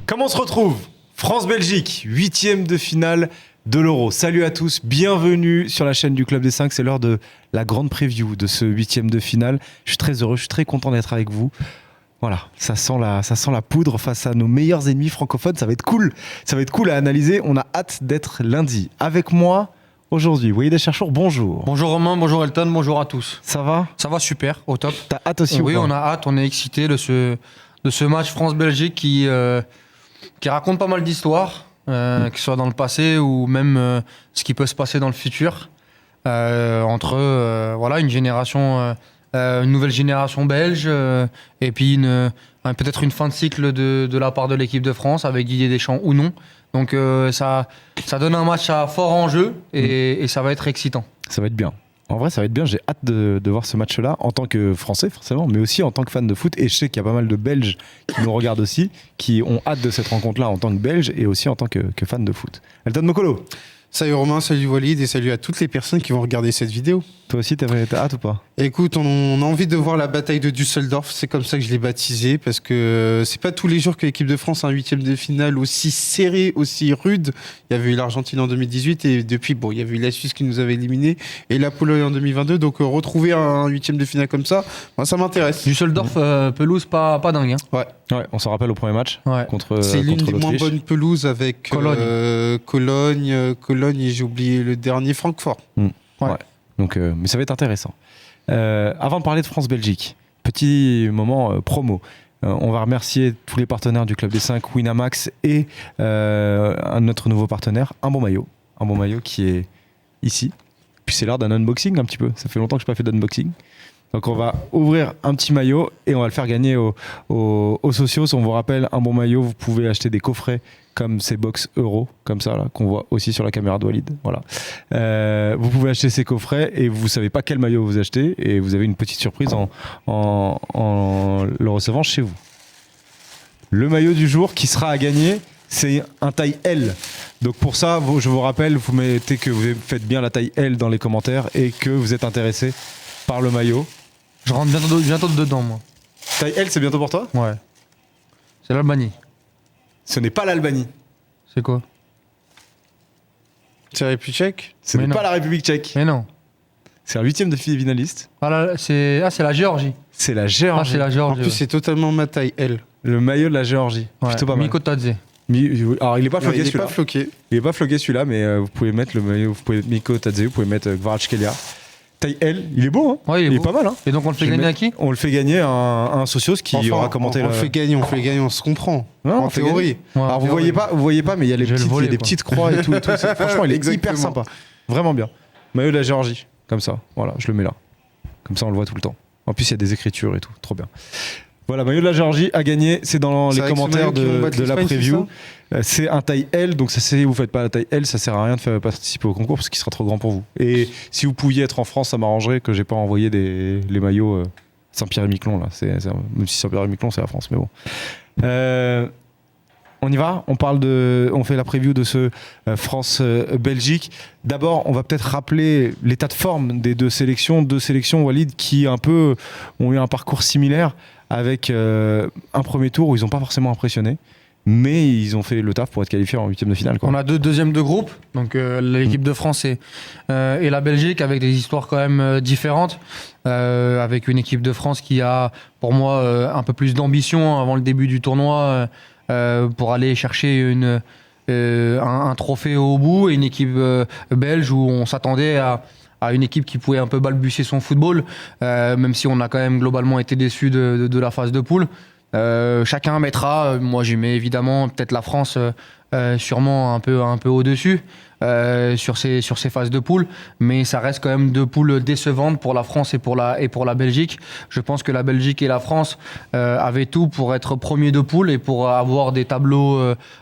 Comment on se retrouve? France-Belgique, 8e de finale de l'Euro. Salut à tous, bienvenue sur la chaîne du Club des 5. C'est l'heure de la grande preview de ce 8e de finale. Je suis très heureux, je suis très content d'être avec vous. Voilà, ça sent la poudre face à nos meilleurs ennemis francophones. Ça va être cool à analyser. On a hâte d'être lundi. Avec moi aujourd'hui, Walid Acharchour, bonjour. Bonjour Romain, bonjour Elton, bonjour à tous. Ça va? Ça va super, au top. T'as hâte aussi Oui, ou pas? on a hâte, on est excité de ce match France-Belgique qui raconte pas mal d'histoires, que ce soit dans le passé ou même ce qui peut se passer dans le futur. Entre une nouvelle génération belge et puis peut-être une fin de cycle de la part de l'équipe de France avec Didier Deschamps ou non. Donc ça donne un match à fort enjeu et ça va être excitant. Ça va être bien. En vrai, ça va être bien. J'ai hâte de voir ce match-là en tant que Français, forcément, mais aussi en tant que fan de foot. Et je sais qu'il y a pas mal de Belges qui nous regardent aussi, qui ont hâte de cette rencontre-là en tant que Belges et aussi en tant que fan de foot. Elton Mokolo. Salut Romain, salut Walid et salut à toutes les personnes qui vont regarder cette vidéo. Toi aussi, t'as hâte ou pas? Écoute, on a envie de voir la bataille de Düsseldorf, c'est comme ça que je l'ai baptisé, parce que c'est pas tous les jours que l'équipe de France a un 8e de finale aussi serré, aussi rude. Il y avait eu l'Argentine en 2018 et depuis, il y avait eu la Suisse qui nous avait éliminés et la Pologne en 2022. Donc retrouver un 8e de finale comme ça, moi ça m'intéresse. Düsseldorf, pelouse pas dingue. Hein. Ouais, on s'en rappelle au premier match contre c'est l'une des moins l'Autriche. bonnes pelouses avec Cologne et j'ai oublié le dernier, Francfort. Ouais. Donc, mais ça va être intéressant. Avant de parler de France-Belgique, petit moment promo. On va remercier tous les partenaires du Club des 5, Winamax et notre nouveau partenaire, Un Bon Maillot. Un Bon Maillot qui est ici. Puis c'est l'heure d'un unboxing un petit peu. Ça fait longtemps que je n'ai pas fait d'unboxing. Donc on va ouvrir un petit maillot et on va le faire gagner aux socios. On vous rappelle, Un Bon Maillot, vous pouvez acheter des coffrets comme ces box euros, comme ça, là, qu'on voit aussi sur la caméra de Walid. Voilà. Vous pouvez acheter ces coffrets et vous ne savez pas quel maillot vous achetez et vous avez une petite surprise en le recevant chez vous. Le maillot du jour qui sera à gagner, c'est un taille L. Donc pour ça, je vous rappelle, vous mettez que vous faites bien la taille L dans les commentaires et que vous êtes intéressé par le maillot. Je rentre bientôt dedans, moi. Taille L, c'est bientôt pour toi? Ouais. C'est l'Albanie. Ce n'est pas l'Albanie. C'est quoi? C'est la République tchèque? Ce Mais n'est non. pas la République tchèque. Mais non. C'est un 8e de finaliste. C'est la Géorgie. C'est la Géorgie. C'est la En Géorgie. plus, c'est totalement ma taille L. Le maillot de la Géorgie. ouais. Plutôt pas mal. Miko Tadze. Alors il est pas Non, floqué il n'est celui-là. pas floqué. Il est pas floqué celui-là, mais vous pouvez mettre le maillot, vous pouvez mettre Miko Tadze, vous pouvez mettre Kvaratskhelia. Taille L, il est beau, hein? Ouais, Il est beau. pas mal, hein? Et donc on le fait Je vais gagner à mettre- qui? On le fait gagner à un socios qui Enfin, aura commenté on le fait gagner, on se comprend. Non, en on fait théorie. Ouais, Alors en vous théorie. voyez pas, mais il y a J'ai le volet, des quoi. petites croix et tout. Franchement, il est hyper Exactement. sympa. Vraiment bien. Maillot de la Géorgie, comme ça. Voilà, je le mets là. Comme ça, on le voit tout le temps. En plus, il y a des écritures et tout. Trop bien. Voilà, maillot de la Géorgie à gagner. C'est dans C'est les avec ce commentaires maillot qu'ils vont battre de la l'Espagne, preview. C'est un taille L, donc ça, si vous faites pas la taille L, ça sert à rien de faire participer au concours parce qu'il sera trop grand pour vous. Et si vous pouviez être en France, ça m'arrangerait que j'ai pas envoyé les maillots Saint-Pierre-et-Miquelon là. Même si Saint-Pierre-et-Miquelon c'est la France, mais bon. On y va, on fait la preview de ce France-Belgique. D'abord, on va peut-être rappeler l'état de forme des deux sélections Walid qui un peu ont eu un parcours similaire avec un premier tour où ils n'ont pas forcément impressionné, mais ils ont fait le taf pour être qualifiés en 8e de finale, quoi. On a deux deuxièmes de groupe, donc l'équipe de France et la Belgique avec des histoires quand même différentes, avec une équipe de France qui a pour moi un peu plus d'ambition avant le début du tournoi pour aller chercher un trophée au bout, et une équipe belge où on s'attendait à une équipe qui pouvait un peu balbutier son football, même si on a quand même globalement été déçus de la phase de poule. Chacun mettra, moi j'y mets évidemment peut-être la France sûrement un peu au-dessus sur ces phases de poule, mais ça reste quand même deux poules décevantes pour la France et pour la Belgique. Je pense que la Belgique et la France avaient tout pour être premiers de poule et pour avoir des tableaux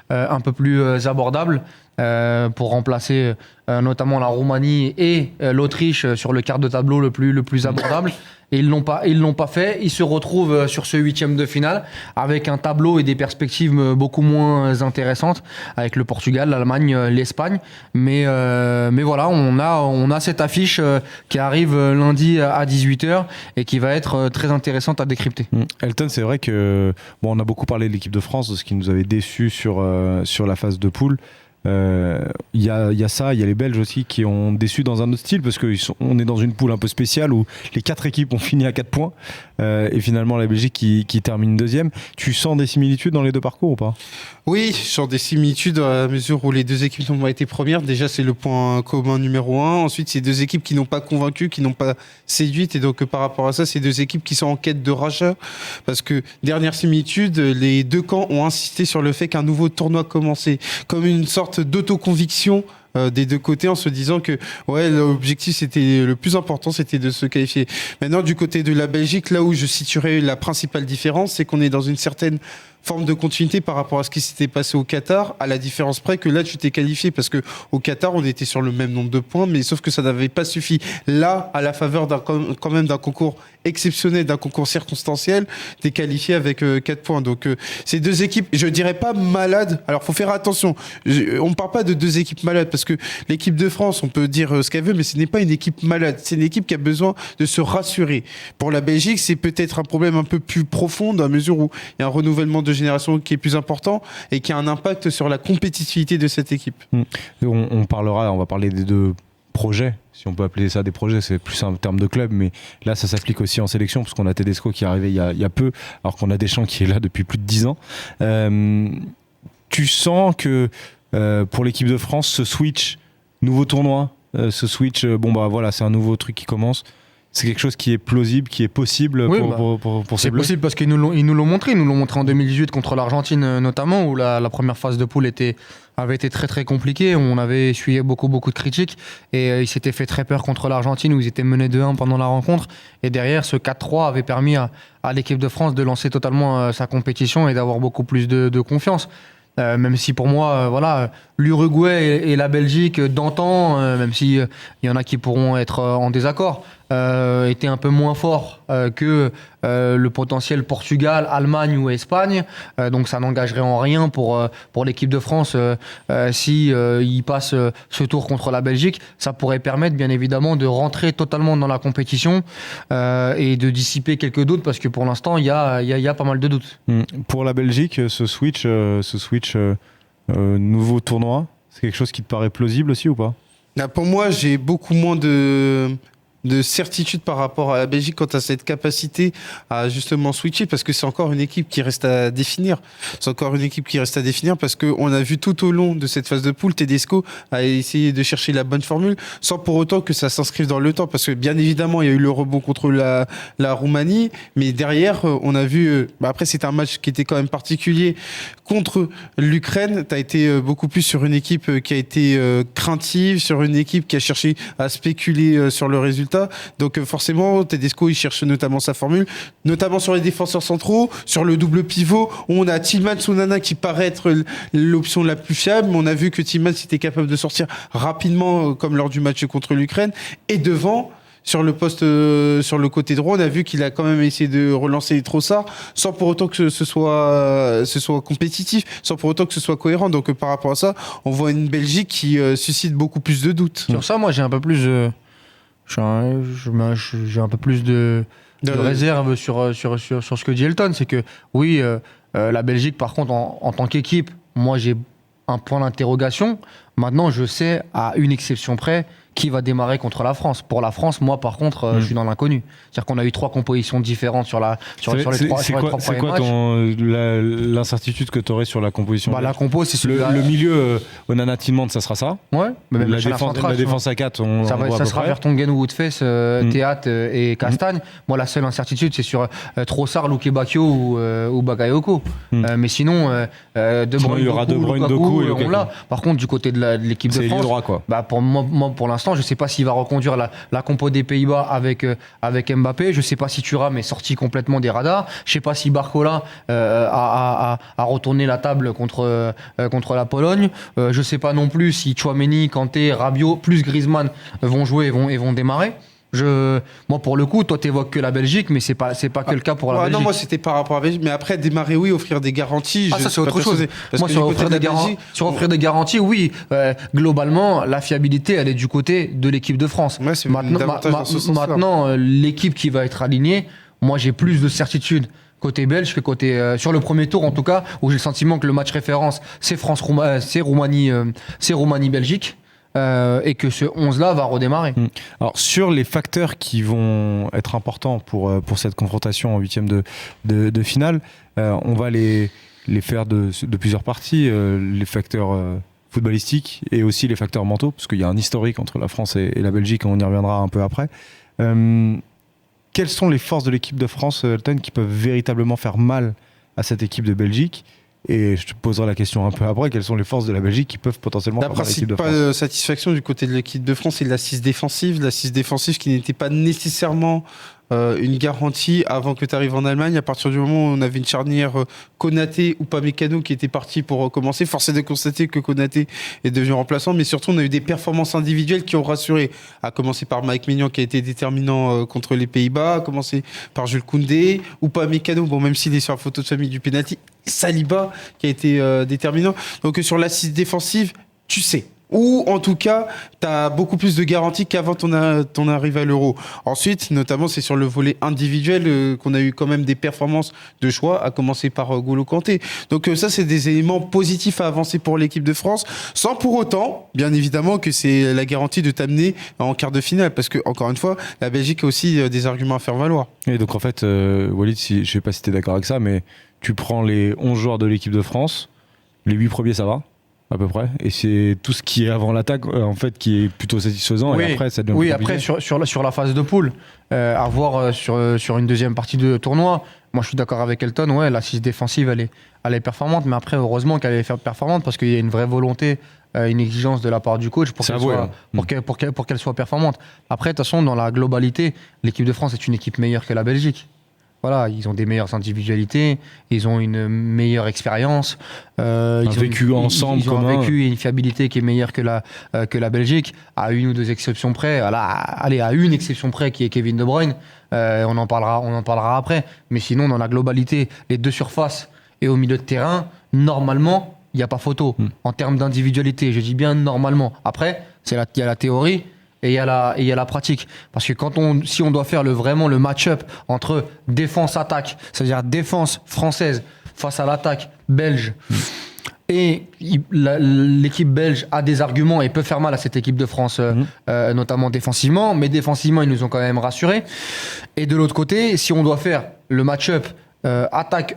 un peu plus abordables. pour remplacer notamment la Roumanie et l'Autriche sur le quart de tableau le plus abordable. Et ils l'ont pas fait. Ils se retrouvent sur ce 8e de finale avec un tableau et des perspectives beaucoup moins intéressantes avec le Portugal, l'Allemagne, l'Espagne. Mais voilà, on a cette affiche qui arrive lundi à 18h et qui va être très intéressante à décrypter. Elton, c'est vrai que on a beaucoup parlé de l'équipe de France, de ce qui nous avait déçus sur la phase de poule. Il y a ça, il y a les Belges aussi qui ont déçu dans un autre style parce qu'on est dans une poule un peu spéciale où les 4 équipes ont fini à 4 points et finalement la Belgique qui termine deuxième. Tu sens des similitudes dans les deux parcours ou pas ? Oui, je sens des similitudes à la mesure où les deux équipes ont été premières. Déjà, c'est le point commun numéro 1. Ensuite, c'est 2 équipes qui n'ont pas convaincu, qui n'ont pas séduite. Et donc, par rapport à ça, c'est 2 équipes qui sont en quête de rachat. Parce que, dernière similitude, les 2 camps ont insisté sur le fait qu'un nouveau tournoi commençait. Comme une sorte d'autoconviction des 2 côtés en se disant que l'objectif c'était le plus important, c'était de se qualifier. Maintenant, du côté de la Belgique, là où je situerais la principale différence, c'est qu'on est dans une certaine forme de continuité par rapport à ce qui s'était passé au Qatar, à la différence près que là tu t'es qualifié parce que au Qatar on était sur le même nombre de points, mais sauf que ça n'avait pas suffi. Là, à la faveur quand même d'un concours exceptionnel, d'un concours circonstanciel, t'es qualifié avec 4 points. Donc ces 2 équipes, je dirais pas malades. Alors faut faire attention. On ne parle pas de 2 équipes malades parce que l'équipe de France, on peut dire ce qu'elle veut, mais ce n'est pas une équipe malade. C'est une équipe qui a besoin de se rassurer. Pour la Belgique, c'est peut-être un problème un peu plus profond dans la mesure où il y a un renouvellement de génération qui est plus important et qui a un impact sur la compétitivité de cette équipe. On va parler des 2 projets, si on peut appeler ça des projets, c'est plus un terme de club, mais là ça s'applique aussi en sélection parce qu'on a Tedesco qui est arrivé il y a peu, alors qu'on a Deschamps qui est là depuis plus de 10 ans. Tu sens que pour l'équipe de France, ce switch, nouveau tournoi, ce switch, c'est un nouveau truc qui commence. C'est quelque chose qui est plausible, qui est possible pour ces Bleus. C'est possible parce qu'ils nous l'ont montré. Ils nous l'ont montré en 2018 contre l'Argentine notamment, où la première phase de poule avait été très très compliquée. On avait essuyé beaucoup de critiques et ils s'étaient fait très peur contre l'Argentine où ils étaient menés 2-1 pendant la rencontre. Et derrière, ce 4-3 avait permis à l'équipe de France de lancer totalement sa compétition et d'avoir beaucoup plus de confiance. Même si pour moi, l'Uruguay et la Belgique d'antan, même s'il y en a qui pourront être en désaccord, étaient un peu moins forts que le potentiel Portugal, Allemagne ou Espagne. Donc ça n'engagerait en rien pour l'équipe de France si il passe ce tour contre la Belgique. Ça pourrait permettre bien évidemment de rentrer totalement dans la compétition et de dissiper quelques doutes parce que pour l'instant il y a pas mal de doutes. Pour la Belgique, ce switch nouveau tournoi, c'est quelque chose qui te paraît plausible aussi ou pas ? Pour moi, j'ai beaucoup moins de certitude par rapport à la Belgique quant à cette capacité à justement switcher parce que c'est encore une équipe qui reste à définir. C'est encore une équipe qui reste à définir parce qu'on a vu tout au long de cette phase de poule, Tedesco a essayé de chercher la bonne formule sans pour autant que ça s'inscrive dans le temps parce que bien évidemment il y a eu le rebond contre la Roumanie, mais derrière on a vu, après c'est un match qui était quand même particulier contre l'Ukraine, tu as été beaucoup plus sur une équipe qui a été craintive, sur une équipe qui a cherché à spéculer sur le résultat. Donc forcément, Tedesco, il cherche notamment sa formule, notamment sur les défenseurs centraux, sur le double pivot, où on a Tillmans ou Onana qui paraît être l'option la plus fiable. On a vu que Tillmans était capable de sortir rapidement, comme lors du match contre l'Ukraine. Et devant, sur le poste, sur le côté droit, on a vu qu'il a quand même essayé de relancer les Trossard, sans pour autant que ce soit compétitif, sans pour autant que ce soit cohérent. Donc par rapport à ça, on voit une Belgique qui suscite beaucoup plus de doutes. Sur ça, moi j'ai un peu plus... J'ai un peu plus de réserve sur ce que dit Elton. C'est que oui, la Belgique, par contre, en tant qu'équipe, moi j'ai un point d'interrogation. Maintenant, je sais, à une exception près, qui va démarrer contre la France. Pour la France, moi, par contre, je suis dans l'inconnu. C'est-à-dire qu'on a eu 3 compositions différentes sur les 3 premiers matchs. C'est quoi l'incertitude que tu aurais sur la composition? La compo, c'est le milieu, Onana, Tillmans, ça sera ça. Ouais. Mais même la défense à 4, ça sera Vertonghen ou Woodface, Théat et Castagne. Moi, la seule incertitude, c'est sur Trossard, Luke Bacchio ou Bakayoko. Mais sinon, De Bruyne, il y aura De Bruyne, Lukaku, Doku et on l'a. Par contre, du côté de l'équipe de France, droit, quoi. pour l'instant, l'instant, je ne sais pas s'il va reconduire la compo des Pays-Bas avec Mbappé. Je ne sais pas si Thuram est sorti complètement des radars. Je ne sais pas si Barcola a retourné la table contre la Pologne. Je ne sais pas non plus si Tchouaméni, Kanté, Rabiot, plus Griezmann vont jouer et vont démarrer. Moi, pour le coup, toi, t'évoques que la Belgique, mais c'est pas que le cas pour la Belgique. Non, moi, c'était par rapport à la Belgique. Mais après, démarrer, oui, offrir des garanties. Ça, c'est autre chose. Moi, sur offrir des garanties, oui. Globalement, la fiabilité, elle est du côté de l'équipe de France. Ouais, Maintenant, l'équipe qui va être alignée, moi, j'ai plus de certitude côté belge que côté sur le premier tour, en tout cas, où j'ai le sentiment que le match référence, c'est Roumanie-Belgique. Et que ce 11-là va redémarrer. Alors, sur les facteurs qui vont être importants pour cette confrontation en huitième de finale, on va les faire de plusieurs parties, les facteurs footballistiques et aussi les facteurs mentaux, parce qu'il y a un historique entre la France et la Belgique, on y reviendra un peu après. Quelles sont les forces de l'équipe de France, Elton, qui peuvent véritablement faire mal à cette équipe de Belgique ? Et je te poserai la question un peu après, quelles sont les forces de la Belgique qui peuvent potentiellement faire mal à l'équipe de France ? La principale satisfaction du côté de l'équipe de France, c'est l'assise défensive. L'assise défensive qui n'était pas nécessairement une garantie avant que tu arrives en Allemagne. À partir du moment où on avait une charnière Konaté ou Upamecano qui était parti pour recommencer, force est de constater que Konaté est devenu remplaçant, mais surtout on a eu des performances individuelles qui ont rassuré, à commencer par Mike Maignan qui a été déterminant contre les Pays-Bas, à commencer par Jules Koundé, Upamecano, bon, même s'il est sur la photo de famille du penalty, Saliba qui a été déterminant. Donc sur l'assise défensive, tu sais. Ou en tout cas, tu as beaucoup plus de garanties qu'avant ton arrivée à l'Euro. Ensuite, notamment, c'est sur le volet individuel qu'on a eu quand même des performances de choix, à commencer par N'Golo Kanté. Donc ça, c'est des éléments positifs à avancer pour l'équipe de France, sans pour autant, bien évidemment, que c'est la garantie de t'amener en quart de finale. Parce que, encore une fois, la Belgique a aussi des arguments à faire valoir. Et donc en fait, Walid, je ne sais pas si tu es d'accord avec ça, mais tu prends les 11 joueurs de l'équipe de France, les 8 premiers, ça va à peu près, et c'est tout ce qui est avant l'attaque en fait qui est plutôt satisfaisant. Oui. Et après ça devient après sur la phase de poule, à voir sur une deuxième partie de tournoi. Moi je suis d'accord avec Elton, ouais, l'assise défensive elle est performante, mais après heureusement qu'elle est performante parce qu'il y a une vraie volonté, une exigence de la part du coach pour qu'elle soit performante. Après de toute façon dans la globalité, l'équipe de France est une équipe meilleure que la Belgique. Voilà, ils ont des meilleures individualités, ils ont une meilleure expérience, ils ont un vécu et une fiabilité qui est meilleure que la Belgique, à une ou deux exceptions près. À une exception près qui est Kevin De Bruyne, on en parlera après. Mais sinon, dans la globalité, les deux surfaces et au milieu de terrain, normalement, il n'y a pas photo. En termes d'individualité, je dis bien normalement. Après, il y a la théorie. Et il y a la pratique. Parce que si on doit faire vraiment le match-up entre défense-attaque, c'est-à-dire défense française face à l'attaque belge, et l'équipe belge a des arguments et peut faire mal à cette équipe de France, notamment défensivement, mais défensivement, ils nous ont quand même rassurés. Et de l'autre côté, si on doit faire le match-up attaque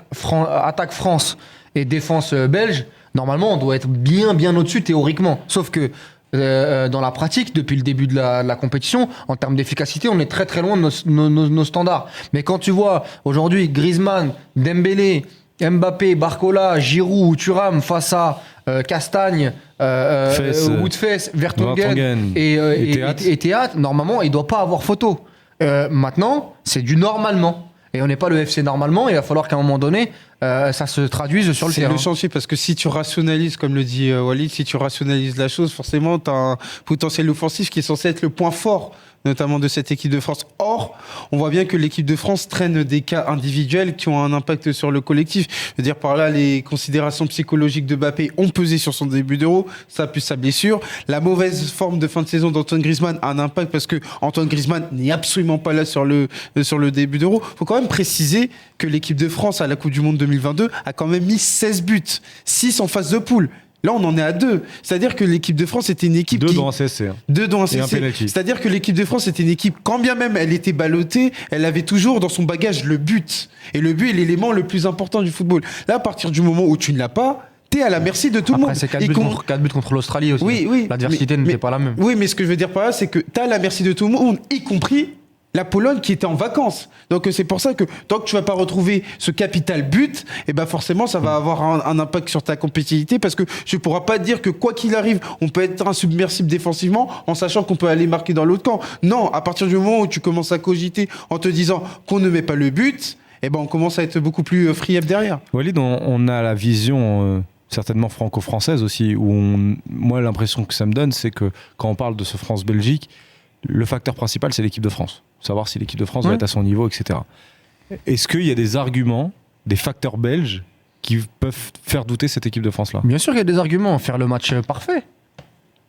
France et défense belge, normalement, on doit être bien au-dessus théoriquement. Sauf que dans la pratique, depuis le début de la compétition, en termes d'efficacité, on est très loin de nos standards. Mais quand tu vois aujourd'hui Griezmann, Dembélé, Mbappé, Barcola, Giroud, Thuram face à Castagne, Woodfess, Vertonghen et Théâtre, normalement, il ne doit pas avoir photo. Maintenant, c'est du normalement. Et on n'est pas le FC normalement, il va falloir qu'à un moment donné, ça se traduise sur le terrain. C'est le chantier, parce que si tu rationalises, comme le dit Walid, si tu rationalises la chose, forcément, tu as un potentiel offensif qui est censé être le point fort, notamment de cette équipe de France. Or, on voit bien que l'équipe de France traîne des cas individuels qui ont un impact sur le collectif. Je veux dire, par là, les considérations psychologiques de Mbappé ont pesé sur son début d'Euro, ça plus sa blessure. La mauvaise forme de fin de saison d'Antoine Griezmann a un impact parce que Antoine Griezmann n'est absolument pas là sur le début d'Euro. Il faut quand même préciser que l'équipe de France à la Coupe du Monde 2022 a quand même mis 16 buts, 6 en phase de poule. Là, on en est à 2. C'est-à-dire que l'équipe de France était une équipe Deux dans un CSC. 2 dans un CSC. Et un penalty. C'est-à-dire que l'équipe de France était une équipe, quand bien même elle était ballottée, elle avait toujours dans son bagage le but. Et le but est l'élément le plus important du football. Là, à partir du moment où tu ne l'as pas, t'es à la merci de tout le monde. Après, c'est 4 buts contre l'Australie aussi. Oui. L'adversité n'était pas la même. Oui, mais ce que je veux dire par là, c'est que t'es à la merci de tout le monde, y compris la Pologne qui était en vacances. Donc c'est pour ça que tant que tu vas pas retrouver ce capital but, et ben forcément ça va avoir un impact sur ta compétitivité parce que tu pourras pas dire que quoi qu'il arrive, on peut être insubmersible défensivement en sachant qu'on peut aller marquer dans l'autre camp. Non, à partir du moment où tu commences à cogiter en te disant qu'on ne met pas le but, et ben on commence à être beaucoup plus friable derrière. Walid, on a la vision certainement franco-française aussi, où moi l'impression que ça me donne, c'est que quand on parle de ce France-Belgique, le facteur principal c'est l'équipe de France. Savoir si l'équipe de France va être à son niveau, etc. Est-ce qu'il y a des arguments, des facteurs belges qui peuvent faire douter cette équipe de France-là ? Bien sûr qu'il y a des arguments. Faire le match parfait.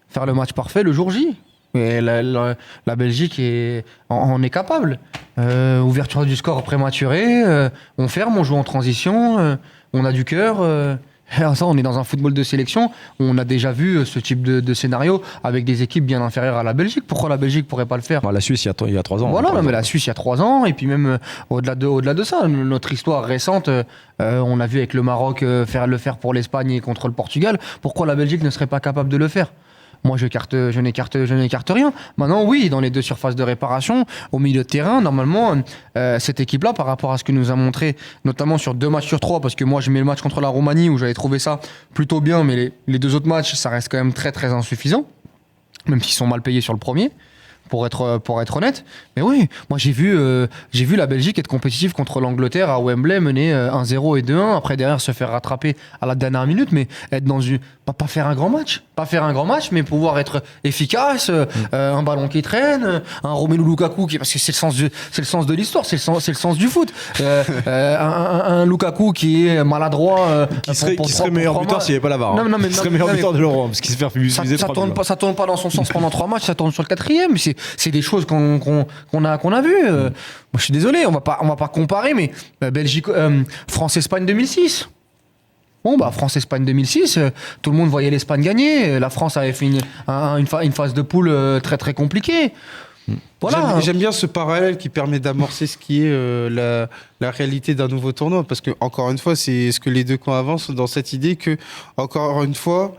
Faire le match parfait le jour J. Et la Belgique en est capable. Ouverture du score prématuré, on ferme, on joue en transition, on a du cœur. Ça, on est dans un football de sélection. On a déjà vu ce type de scénario avec des équipes bien inférieures à la Belgique. Pourquoi la Belgique pourrait pas le faire ? La Suisse, il y a 3 ans. Voilà, non, mais la Suisse, il y a 3 ans. Et puis même au-delà de ça, notre histoire récente, on a vu avec le Maroc le faire pour l'Espagne et contre le Portugal. Pourquoi la Belgique ne serait pas capable de le faire ? Moi, je n'écarte rien. Maintenant, oui, dans les 2 surfaces de réparation, au milieu de terrain, normalement, cette équipe-là, par rapport à ce que nous a montré, notamment sur 2 matchs sur 3, parce que moi, je mets le match contre la Roumanie où j'avais trouvé ça plutôt bien, mais les 2 autres matchs, ça reste quand même très, très insuffisant, même s'ils sont mal payés sur le premier. Pour être honnête. Mais oui, moi j'ai vu la Belgique être compétitive contre l'Angleterre à Wembley, mener 1-0 et 2-1, après derrière se faire rattraper à la dernière minute, mais être dans une... Pas faire un grand match. Pas faire un grand match, mais pouvoir être efficace, un ballon qui traîne, un Romelu Lukaku, parce que c'est le sens de l'histoire, c'est le sens du foot. Un Lukaku qui est maladroit. Qui serait meilleur buteur s'il n'y avait pas la VAR. Qui serait meilleur buteur de l'Euro, parce qu'il se fait utiliser ça tourne pas dans son sens pendant 3 matchs, ça tourne sur le 4e. C'est des choses qu'on a vues. Moi, je suis désolé, on va pas comparer, mais France-Espagne 2006. Bon, France-Espagne 2006, tout le monde voyait l'Espagne gagner. La France avait fait une phase de poule très très compliquée. Voilà. J'aime bien ce parallèle qui permet d'amorcer ce qui est la réalité d'un nouveau tournoi. Parce que, encore une fois, c'est ce que les 2 camps avancent dans cette idée que, encore une fois,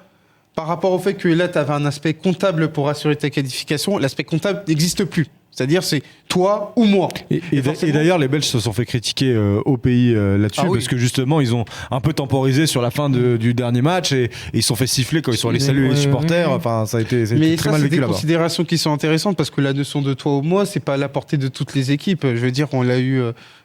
par rapport au fait que là, tu avais un aspect comptable pour assurer ta qualification, l'aspect comptable n'existe plus. C'est-à-dire, c'est toi ou moi. Et d'ailleurs, les Belges se sont fait critiquer au pays là-dessus, parce que justement, ils ont un peu temporisé sur la fin du dernier match et ils se sont fait siffler quand ils sont allés saluer les supporters. Enfin, ça a été très mal vécu là-bas. C'est des considérations qui sont intéressantes parce que la notion de toi ou moi, c'est pas à la portée de toutes les équipes. Je veux dire, on l'a eu.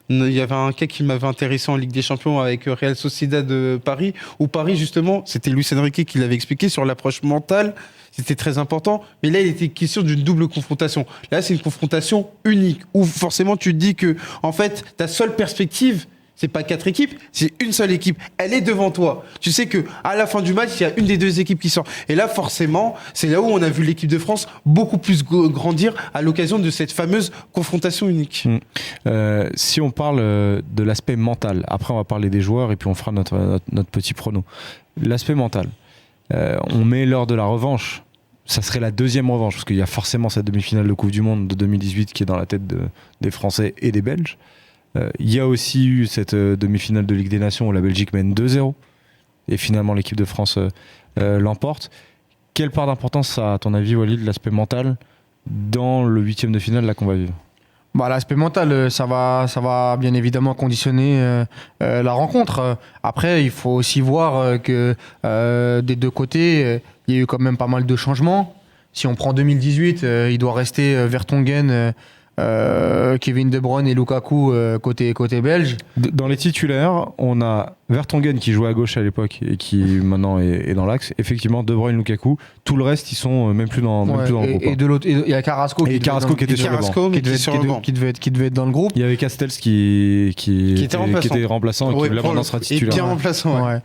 Il y avait un cas qui m'avait intéressé en Ligue des Champions avec Real Sociedad de Paris, où Paris, justement, c'était Luis Enrique qui l'avait expliqué sur l'approche mentale. C'était très important. Mais là, il était question d'une double confrontation. Là, c'est une confrontation unique où forcément, tu te dis que, en fait, ta seule perspective, c'est pas 4 équipes, c'est une seule équipe. Elle est devant toi. Tu sais que à la fin du match, il y a une des 2 équipes qui sort. Et là, forcément, c'est là où on a vu l'équipe de France beaucoup plus grandir à l'occasion de cette fameuse confrontation unique. Si on parle de l'aspect mental, après on va parler des joueurs et puis on fera notre petit prono. L'aspect mental, on met l'heure de la revanche. Ça serait la 2e revanche, parce qu'il y a forcément cette demi-finale de Coupe du Monde de 2018 qui est dans la tête des Français et des Belges. Il y a aussi eu cette demi-finale de Ligue des Nations où la Belgique mène 2-0 et finalement l'équipe de France l'emporte. Quelle part d'importance ça a, à ton avis, Walid, l'aspect mental dans le 8e de finale là qu'on va vivre ? L'aspect mental, ça va bien évidemment conditionner la rencontre. Après, il faut aussi voir que des 2 côtés, il y a eu quand même pas mal de changements. Si on prend 2018, il doit rester Vertonghen, Kevin De Bruyne et Lukaku côté belge. Dans les titulaires, on a Vertonghen qui jouait à gauche à l'époque et qui maintenant est dans l'axe. Effectivement, De Bruyne, Lukaku. Tout le reste, ils sont même plus dans le groupe. Et de l'autre, il y a Carrasco qui était sur le banc. Qui devait être dans le groupe. Il y avait Castells qui était remplaçant et qui maintenant sera titulaire. Et bien remplaçant. Ouais.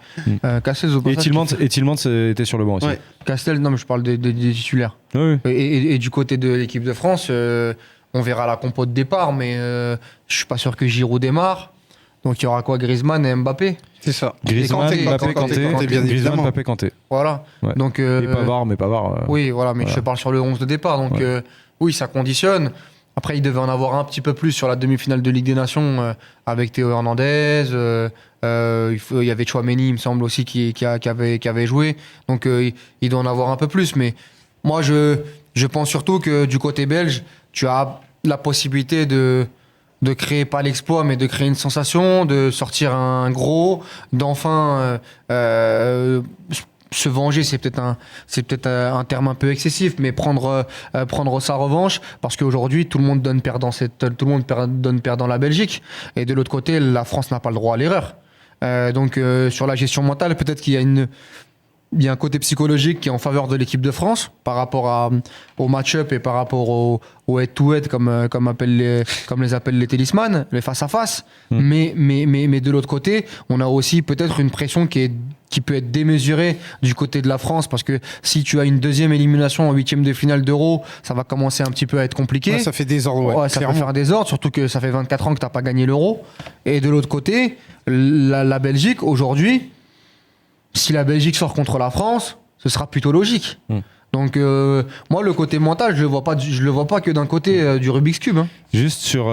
Castells et Tillmans était sur le banc aussi. Ouais. Castells, non, mais je parle des titulaires. Oui. Et du côté de l'équipe de France, on verra la compo de départ, mais je suis pas sûr que Giroud démarre. Donc il y aura quoi, Griezmann et Mbappé? C'est ça. Griezmann, Mbappé, Kanté, bien évidemment. Mbappé, Kanté. Voilà. Ouais. Donc, et Pavard. Oui, voilà, mais je parle sur le 11 de départ. Donc oui, ça conditionne. Après, il devait en avoir un petit peu plus sur la demi-finale de Ligue des Nations avec Théo Hernandez. Il y avait Tchouaméni, il me semble aussi, qui avait joué. Donc il doit en avoir un peu plus. Mais moi, je pense surtout que du côté belge, tu as la possibilité de créer pas l'exploit, mais de créer une sensation, de sortir un gros, d'enfin se venger, c'est peut-être un terme un peu excessif, mais prendre sa revanche, parce qu'aujourd'hui tout le monde donne perdant la Belgique, et de l'autre côté la France n'a pas le droit à l'erreur. Donc sur la gestion mentale, peut-être qu'il y a un côté psychologique qui est en faveur de l'équipe de France par rapport au match-up et par rapport au head-to-head comme les appellent les talismans, les face-à-face. Mais de l'autre côté, on a aussi peut-être une pression qui peut être démesurée du côté de la France, parce que si tu as une deuxième élimination en 8e de finale d'Euro, ça va commencer un petit peu à être compliqué. Ouais, ça fait des ordres, ça peut faire des ordres, surtout que ça fait 24 ans que tu n'as pas gagné l'Euro. Et de l'autre côté, la Belgique, aujourd'hui, si la Belgique sort contre la France, ce sera plutôt logique. Donc moi, le côté mental, je le vois pas que d'un côté du Rubik's Cube. Hein. Juste sur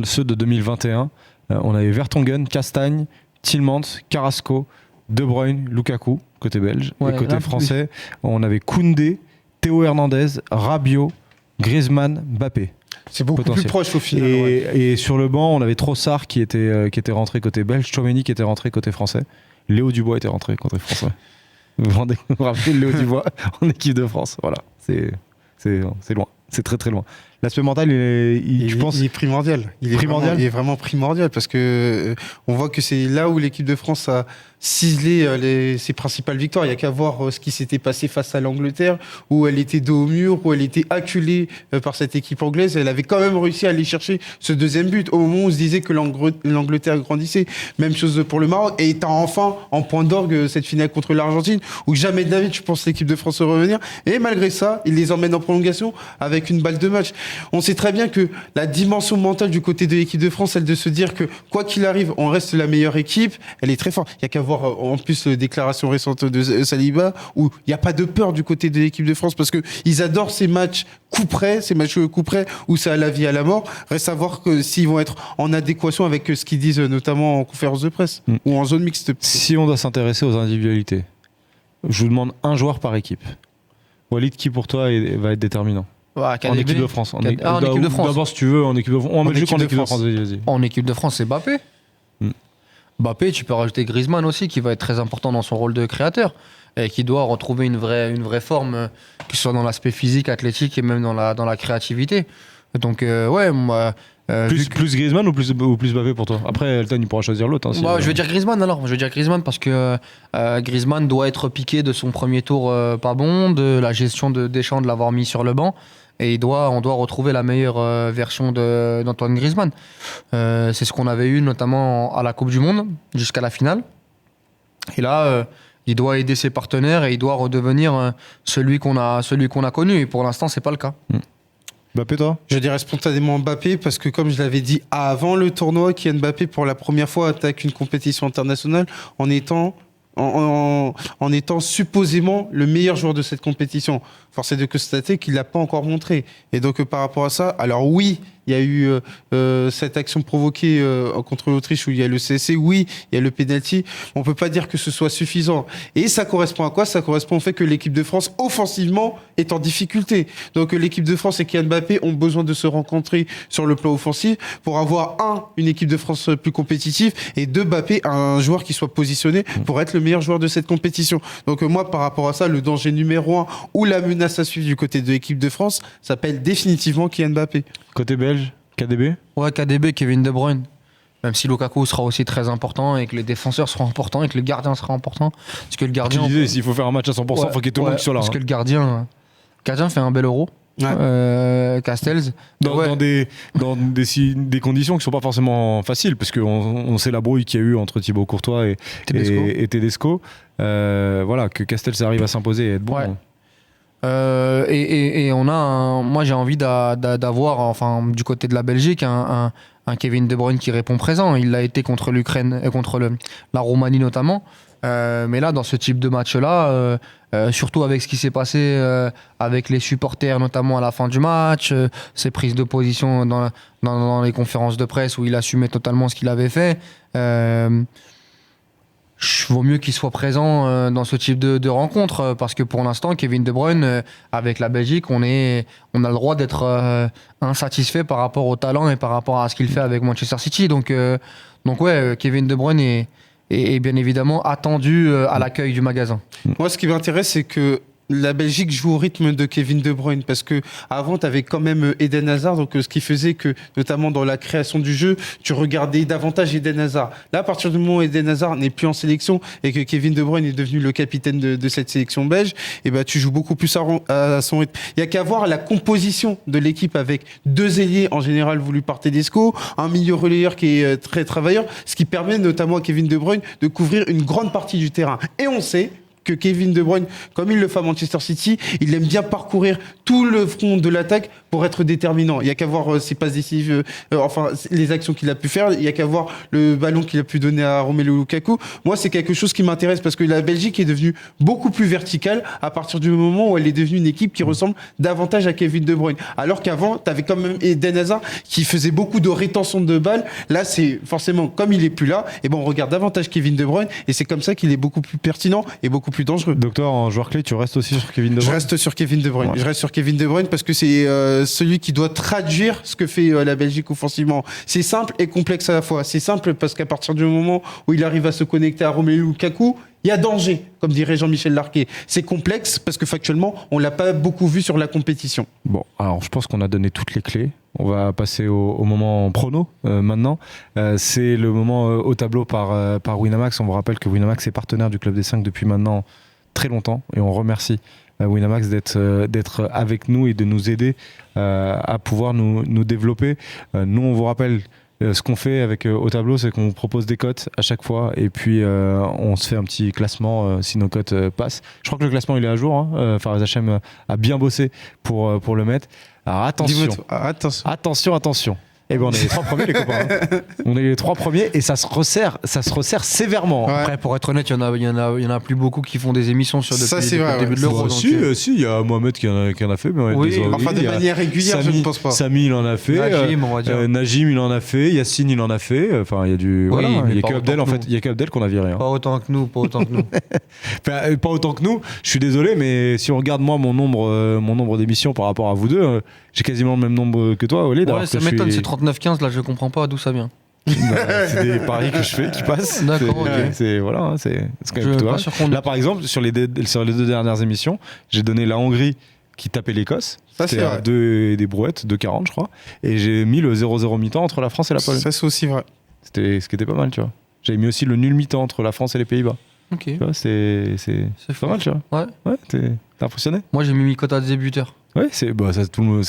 ceux de 2021, on avait Vertonghen, Castagne, Tielemans, Carrasco, De Bruyne, Lukaku, côté belge. Ouais, et côté là, français, on avait Koundé, Théo Hernandez, Rabiot, Griezmann, Mbappé. C'est beaucoup plus proche au final. Et sur le banc, on avait Trossard qui était rentré côté belge, Tchouaméni qui était rentré côté français, Léo Dubois était rentré côté français. Vous vous rappelez de Léo Dubois en équipe de France. Voilà, c'est loin. C'est très très loin. L'aspect mental, je pense, il est primordial. Il est vraiment primordial, parce que on voit que c'est là où l'équipe de France a ciselé ses principales victoires. Il n'y a qu'à voir ce qui s'était passé face à l'Angleterre, où elle était dos au mur, où elle était acculée par cette équipe anglaise. Elle avait quand même réussi à aller chercher ce deuxième but au moment où on se disait que l'Angleterre grandissait. Même chose pour le Maroc. Et t'as enfin en point d'orgue cette finale contre l'Argentine, où jamais de la vie, je pense, l'équipe de France revenir. Et malgré ça, il les emmène en prolongation avec une balle de match. On sait très bien que la dimension mentale du côté de l'équipe de France, celle de se dire que quoi qu'il arrive, on reste la meilleure équipe, elle est très forte. Il n'y a qu'à voir en plus la déclaration récente de Saliba, où il n'y a pas de peur du côté de l'équipe de France, parce qu'ils adorent ces matchs coup près, où c'est à la vie, à la mort. Reste à voir que s'ils vont être en adéquation avec ce qu'ils disent notamment en conférence de presse ou en zone mixte. Si on doit s'intéresser aux individualités, je vous demande un joueur par équipe. Walid, qui pour toi va être déterminant en équipe de France. En équipe de France. D'abord, si tu veux, en équipe de France. En Belgique, en équipe de France. Vas-y. En équipe de France, c'est Mbappé. Mbappé, tu peux rajouter Griezmann aussi, qui va être très important dans son rôle de créateur et qui doit retrouver une vraie forme, que ce soit dans l'aspect physique, athlétique et même dans la créativité. Donc, moi. Plus Griezmann ou plus Mbappé pour toi? Après, Elton, il pourra choisir l'autre. Je vais dire Griezmann alors. Je vais dire Griezmann parce que Griezmann doit être piqué de son premier tour pas bon, de la gestion de Deschamps, de l'avoir mis sur le banc. Et on doit retrouver la meilleure version d'Antoine Griezmann. C'est ce qu'on avait eu notamment à la Coupe du Monde, jusqu'à la finale. Et là, il doit aider ses partenaires et il doit redevenir celui qu'on a connu. Et pour l'instant, c'est pas le cas. Mbappé, toi? Je dirais spontanément Mbappé, parce que comme je l'avais dit avant le tournoi, Kylian Mbappé pour la première fois attaque une compétition internationale en étant supposément le meilleur joueur de cette compétition. Force est de constater qu'il ne l'a pas encore montré. Et donc par rapport à ça, alors oui, il y a eu cette action provoquée contre l'Autriche où il y a le CSC, oui, il y a le penalty. On ne peut pas dire que ce soit suffisant. Et ça correspond à quoi? Ça correspond au fait que l'équipe de France, offensivement, est en difficulté. Donc l'équipe de France et Kylian Mbappé ont besoin de se rencontrer sur le plan offensif pour avoir, une équipe de France plus compétitive, et deux, Mbappé, un joueur qui soit positionné pour être le meilleur joueur de cette compétition. Donc moi, par rapport à ça, le danger numéro 1 ou la menace à suivre du côté de l'équipe de France s'appelle définitivement Kylian Mbappé. Côté belge, KDB? Ouais, KDB, Kevin De Bruyne. Même si Lukaku sera aussi très important et que les défenseurs seront importants et que le gardien sera important. Parce que le gardien. Tu disais, s'il faut faire un match à 100%, il faut qu'il y ait tout le monde qui soit là. Parce que le gardien fait un bel Euro. Castells. Dans des conditions qui ne sont pas forcément faciles, parce qu'on sait la brouille qu'il y a eu entre Thibaut Courtois et Tedesco. Voilà, que Castells arrive à s'imposer et être bon. Ouais. Et on a moi j'ai envie d'avoir, enfin, du côté de la Belgique, un Kevin De Bruyne qui répond présent. Il l'a été contre l'Ukraine, contre la Roumanie notamment. Mais là, dans ce type de match-là, surtout avec ce qui s'est passé avec les supporters, notamment à la fin du match, ses prises de position dans les conférences de presse où il assumait totalement ce qu'il avait fait. vaut mieux qu'il soit présent dans ce type de rencontre parce que pour l'instant, Kevin De Bruyne, avec la Belgique, on a le droit d'être insatisfait par rapport au talent et par rapport à ce qu'il fait avec Manchester City. Donc ouais, Kevin De Bruyne est bien évidemment attendu à l'accueil du magasin. Moi, ce qui m'intéresse, c'est que la Belgique joue au rythme de Kevin De Bruyne parce que avant tu avais quand même Eden Hazard, donc ce qui faisait que notamment dans la création du jeu tu regardais davantage Eden Hazard. Là, à partir du moment où Eden Hazard n'est plus en sélection et que Kevin De Bruyne est devenu le capitaine de cette sélection belge, et ben tu joues beaucoup plus à son rythme. Il y a qu'à voir la composition de l'équipe avec 2 ailiers en général voulus par Tedesco, un milieu relayeur qui est très travailleur, ce qui permet notamment à Kevin De Bruyne de couvrir une grande partie du terrain. Et on sait que Kevin De Bruyne, comme il le fait à Manchester City, il aime bien parcourir tout le front de l'attaque pour être déterminant. Il n'y a qu'à voir ses passes décisives, les actions qu'il a pu faire, il n'y a qu'à voir le ballon qu'il a pu donner à Romelu Lukaku. Moi, c'est quelque chose qui m'intéresse parce que la Belgique est devenue beaucoup plus verticale à partir du moment où elle est devenue une équipe qui ressemble davantage à Kevin De Bruyne. Alors qu'avant, tu avais quand même Eden Hazard qui faisait beaucoup de rétention de balles. Là, c'est forcément, comme il n'est plus là, et bon, on regarde davantage Kevin De Bruyne et c'est comme ça qu'il est beaucoup plus pertinent et beaucoup plus dangereux. Docteur, en joueur clé, tu restes aussi sur Kevin De Bruyne? Je reste sur Kevin De Bruyne. Ouais. Je reste sur Kevin De Bruyne parce que c'est celui qui doit traduire ce que fait la Belgique offensivement. C'est simple et complexe à la fois. C'est simple parce qu'à partir du moment où il arrive à se connecter à Romelu Lukaku, il y a danger, comme dirait Jean-Michel Larquet. C'est complexe parce que factuellement, on l'a pas beaucoup vu sur la compétition. Bon, alors je pense qu'on a donné toutes les clés. On va passer au moment prono maintenant. C'est le moment au tableau par Winamax. On vous rappelle que Winamax est partenaire du Club des 5 depuis maintenant très longtemps et on remercie Winamax d'être avec nous et de nous aider à pouvoir nous développer. Nous, on vous rappelle ce qu'on fait avec au tableau, c'est qu'on vous propose des cotes à chaque fois et puis on se fait un petit classement si nos cotes passent. Je crois que le classement il est à jour. Hein. Faraz Hachem a bien bossé pour le mettre. Alors attention. Eh ben on est les 3 premiers les copains. Hein. On est les 3 premiers et ça se resserre sévèrement. Ouais. Après, pour être honnête, il y en a plus beaucoup qui font des émissions sur Ça, depuis c'est vrai, le début de ouais. l'Euro. Bah, donc, si, il y a Mohamed qui en a fait. Mais Oui, désolé. Enfin, de Il y a manière régulière, je ne pense pas. Samy, il en a fait. Najim, on va dire. Najim, il en a fait. Yacine, il en a fait. Enfin, il y a du. Oui, voilà, mais il y a pas que autant Abdel, que en fait. nous. Il y a que Abdel qu'on a viré. Hein. Pas autant que nous. Enfin, pas autant que nous. Je suis désolé, mais si on regarde moi mon nombre d'émissions par rapport à vous deux, j'ai quasiment le même nombre que toi, Walid. Ouais, ça m'étonne, c'est 39-15, là, je comprends pas d'où ça vient. C'est des paris que je fais qui passent. D'accord, ok. C'est voilà, hein, c'est quand Je même plutôt pas vrai. sûr qu'on- Là, par exemple, sur les 2 dernières émissions, j'ai donné la Hongrie qui tapait l'Écosse. Ça, c'est C'était à vrai. 2 des brouettes, 2,40 je crois. Et j'ai mis le 0-0 mi-temps entre la France et la Pologne. Ça, c'est aussi vrai. C'était ce qui était pas mal, tu vois. J'avais mis aussi le nul mi-temps entre la France et les Pays-Bas. Ok. Tu vois, c'est pas fort. mal, tu vois. Ouais. Ouais, t'es impressionné. Moi, j'ai mis Mikota des buteurs. Ouais, ça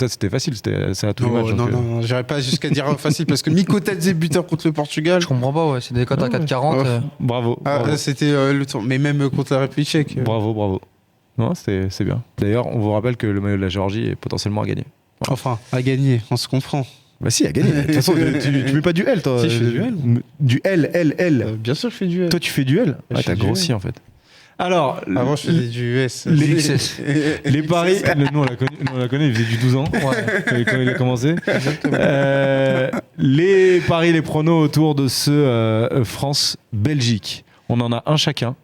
c'était facile, c'est à tous les matchs. Non, donc, non, j'irais pas jusqu'à dire facile parce que Mikotadze buteur contre le Portugal. Je comprends pas, ouais. C'est des cotes à Ouais. 4,40. Bravo. Ah, bravo. c'était le tour. Mais même contre la République tchèque. Bravo. Non, c'est bien. D'ailleurs, on vous rappelle que le maillot de la Géorgie est potentiellement à gagner. Enfin, à gagner, on se comprend. Bah si, à gagner. De toute façon, tu mets pas du L, toi. Si, je fais du L. Du L. Bien sûr, je fais du L. Toi, tu fais du L. Je Ah, fais t'as du grossi, L. en fait. Alors, Avant, je faisais du US. les XS. les paris, nous on l'a connu, il faisait du 12 ans Ouais. quand il a commencé. Les paris, les pronos autour de ce France-Belgique. On en a un chacun.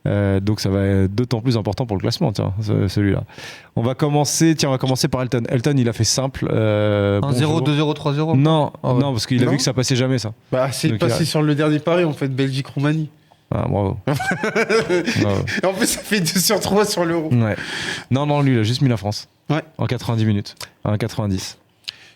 Donc ça va être d'autant plus important pour le classement, tiens, celui-là. On va commencer par Elton. Elton, il a fait simple. 1-0, bonjour. 2-0, 3-0. Non, Ah ouais. non, parce qu'il a Non. vu que ça passait jamais, ça. Bah, c'est Donc, passé sur le dernier pari, en fait, Belgique-Roumanie. Ah, bravo. Bravo. Et en plus, ça fait 2 sur 3 sur l'Euro. Ouais. Non, lui, il a juste mis la France. Ouais. En 90 minutes. En 90.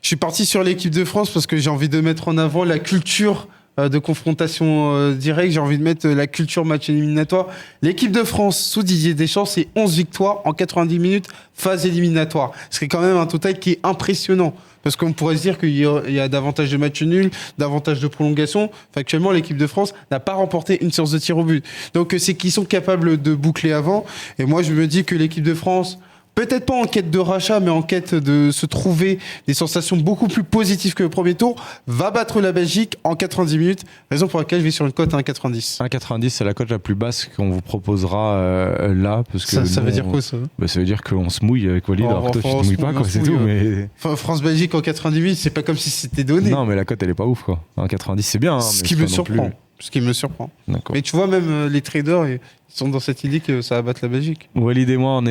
Je suis parti sur l'équipe de France parce que j'ai envie de mettre en avant la culture de confrontation directe. J'ai envie de mettre la culture match éliminatoire. L'équipe de France sous Didier Deschamps, c'est 11 victoires en 90 minutes, phase éliminatoire. Ce qui est quand même un total qui est impressionnant. Parce qu'on pourrait se dire qu'il y a davantage de matchs nuls, davantage de prolongations. Factuellement, l'équipe de France n'a pas remporté une séance de tir au but. Donc c'est qu'ils sont capables de boucler avant. Et moi, je me dis que l'équipe de France, peut-être pas en quête de rachat, mais en quête de se trouver des sensations beaucoup plus positives que le premier tour, va battre la Belgique en 90 minutes. Raison pour laquelle je vais sur une cote à 1,90. 1,90, c'est la cote la plus basse qu'on vous proposera là. Parce que Ça nous, veut dire quoi, ça? Bah, ça veut dire qu'on se mouille avec Walid, alors que toi, tu te mouilles pas, quoi, c'est tout. Mais... Enfin, France-Belgique en 90 minutes, c'est pas comme si c'était donné. Non, mais la cote, elle est pas ouf, quoi. 1,90, c'est bien. Hein, Ce mais qui c'est me pas non surprend. plus- Ce qui me surprend. D'accord. Mais tu vois, même les traders, ils sont dans cette idée que ça va battre la Belgique. Walid et moi, on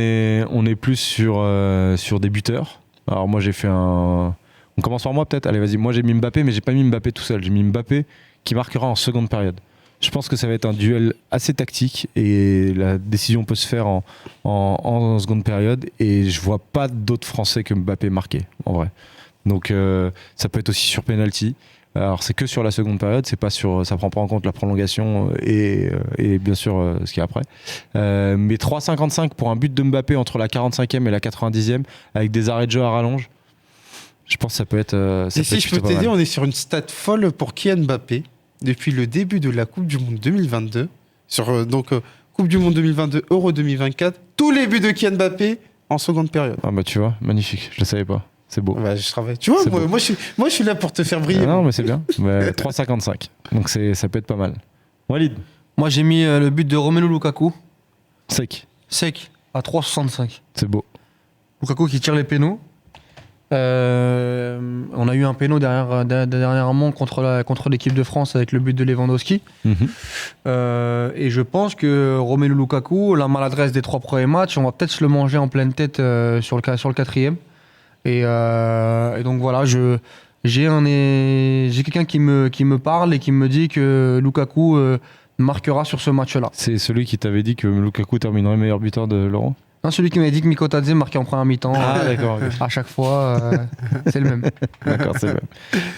est plus sur des buteurs. Alors moi, j'ai fait un... On commence par moi peut-être. Allez, vas-y. Moi, j'ai mis Mbappé, mais j'ai pas mis Mbappé tout seul. J'ai mis Mbappé qui marquera en seconde période. Je pense que ça va être un duel assez tactique et la décision peut se faire en seconde période. Et je vois pas d'autres Français que Mbappé marquer, en vrai. Donc ça peut être aussi sur penalty. Alors c'est que sur la seconde période, c'est pas sur, ça prend pas en compte la prolongation et bien sûr ce qu'il y a après. Mais 3,55 pour un but de Mbappé entre la 45e et la 90e avec des arrêts de jeu à rallonge. Je pense que ça peut être. Et si je peux t'aider, on est sur une stat folle pour Kylian Mbappé depuis le début de la Coupe du Monde 2022. Sur Coupe du Monde 2022, Euro 2024, tous les buts de Kylian Mbappé en seconde période. Ah bah tu vois, magnifique. Je le savais pas. C'est beau. Bah, je travaille. Tu vois, moi je suis là pour te faire briller. Ah non, mais c'est bien. 3,55. Donc ça peut être pas mal. Walid. Moi, j'ai mis le but de Romelu Lukaku, Sec. à 3,65. C'est beau. Lukaku qui tire les pénaux. On a eu un péno dernièrement contre l'équipe de France avec le but de Lewandowski. Et je pense que Romelu Lukaku, la maladresse des 3 premiers matchs, on va peut-être se le manger en pleine tête sur le 4e. Et donc voilà, j'ai quelqu'un qui me parle et qui me dit que Lukaku marquera sur ce match-là. C'est celui qui t'avait dit que Lukaku terminerait meilleur buteur de l'Euro? Non, celui qui m'avait dit que Mikotadze marquait en première mi-temps. Ah d'accord. À chaque fois, c'est le même. D'accord, c'est le même.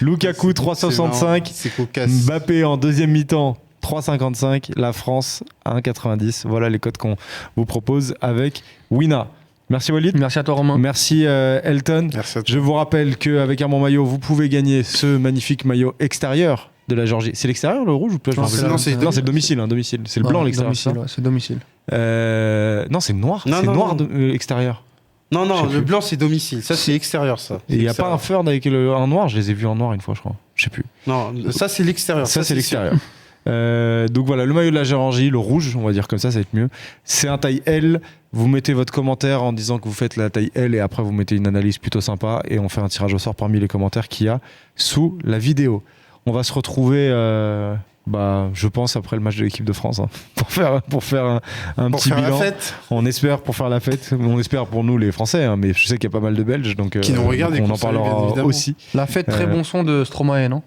Lukaku 3,65. C'est cocasse. Mbappé en deuxième mi-temps 3,55. La France 1,90. Voilà les codes qu'on vous propose avec Wina. Merci Walid. Merci à toi Romain. Merci Elton. Merci à toi. Je vous rappelle qu'avec un bon maillot, vous pouvez gagner ce magnifique maillot extérieur de la Géorgie. C'est l'extérieur le rouge ou pas? Non, c'est le domicile. Domicile. C'est le blanc l'extérieur. Domicile, ouais, c'est domicile. Non, c'est noir. Non, c'est non, noir non. extérieur. Non, Je sais le plus. blanc c'est domicile. Ça c'est extérieur ça. Il n'y a pas un ferd avec un noir. Je les ai vus en noir une fois, je crois. Je sais plus. Non, ça c'est l'extérieur. Ça, c'est l'extérieur. Donc voilà, le maillot de la Géorgie, le rouge, on va dire comme ça va être mieux. C'est un taille L. Vous mettez votre commentaire en disant que vous faites la taille L et après vous mettez une analyse plutôt sympa et on fait un tirage au sort parmi les commentaires qu'il y a sous la vidéo. On va se retrouver, je pense, après le match de l'équipe de France pour faire un Pour petit faire bilan. la fête. On espère pour faire la fête. On espère pour nous les Français, mais je sais qu'il y a pas mal de Belges, donc Qui nous regardent et on qu'on en salue, bien parlera évidemment. aussi. La fête, très bon son de Stromae, non?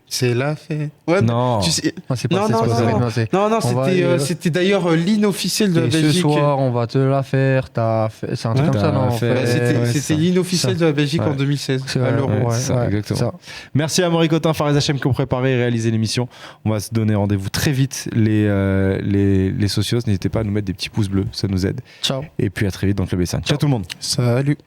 C'est la fête. Ouais, Non. tu sais- Ah, c'est pas, Non, c'est non, pas ça. non. Non, c'est- Non, On va c'était aller, c'était d'ailleurs l'hymne officiel de la Et ce Belgique. soir, on va te la faire. C'est un truc Ouais, comme ça, non? t'as fait- Bah, c'était ouais, c'était ça. l'hymne officiel Ça. de la Belgique en Ouais. 2016 C'est à vrai, l'Euro. Ouais, ça, exactement. Merci à Maury Cotin, Fares Hachem qui ont préparé et réalisé l'émission. On va se donner rendez-vous très vite les socios. N'hésitez pas à nous mettre des petits pouces bleus, ça nous aide. Ciao. Et puis à très vite dans le Club S5. Ciao tout le monde. Salut.